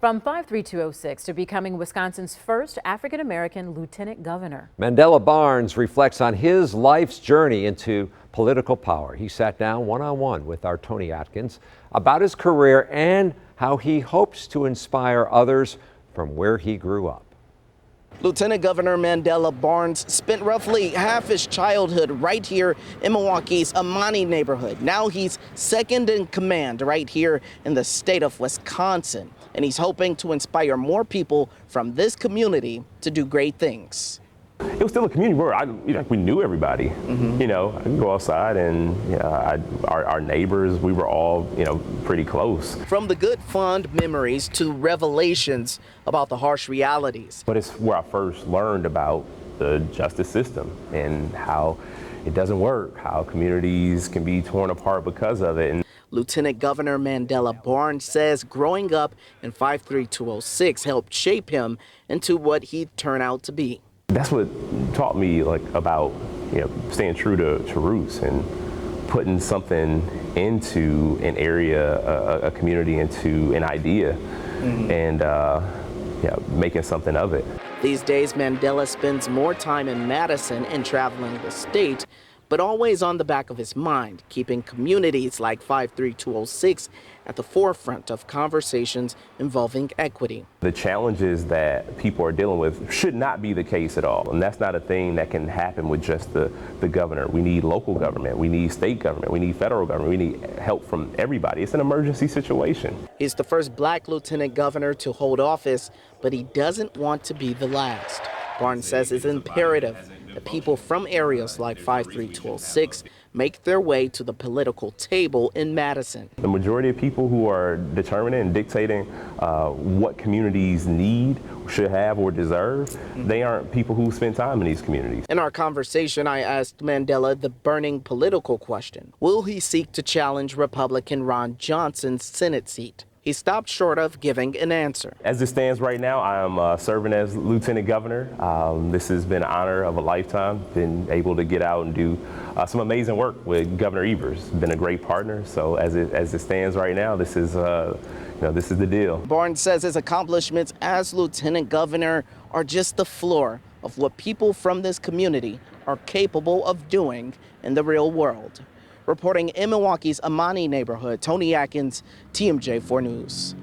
From 53206 to becoming Wisconsin's first African-American lieutenant governor. Mandela Barnes reflects on his life's journey into political power. He sat down one-on-one with our Tony Atkins about his career and how he hopes to inspire others from where he grew up. Lieutenant Governor Mandela Barnes spent roughly half his childhood right here in Milwaukee's Amani neighborhood. Now he's second in command right here in the state of Wisconsin, and he's hoping to inspire more people from this community to do great things. It was still a community where we knew everybody. You know, I could go outside and our neighbors, we were all, pretty close. From the good, fond memories to revelations about the harsh realities. But it's where I first learned about the justice system and how it doesn't work, how communities can be torn apart because of it. And Lieutenant Governor Mandela Barnes says growing up in 53206 helped shape him into what he'd turn out to be. That's what taught me about staying true to roots and putting something into an area, a community, into an idea, and making something of it. These days, Mandela spends more time in Madison and traveling the state, but always on the back of his mind, keeping communities like 53206 at the forefront of conversations involving equity. The challenges that people are dealing with should not be the case at all, and that's not a thing that can happen with just the governor. We need local government, we need state government, we need federal government, we need help from everybody. It's an emergency situation. He's the first black lieutenant governor to hold office, but he doesn't want to be the last. Barnes says it's imperative that people from areas like 53206 make their way to the political table in Madison. The majority of people who are determining and dictating what communities need, should have, or deserve, they aren't people who spend time in these communities. In our conversation, I asked Mandela the burning political question. Will he seek to challenge Republican Ron Johnson's Senate seat? He stopped short of giving an answer. As it stands right now, I am serving as Lieutenant Governor. This has been an honor of a lifetime. Been able to get out and do some amazing work with Governor Evers. Been a great partner. So as it stands right now, this is the deal. Barnes says his accomplishments as Lieutenant Governor are just the floor of what people from this community are capable of doing in the real world. Reporting in Milwaukee's Amani neighborhood, Tony Atkins, TMJ4 News.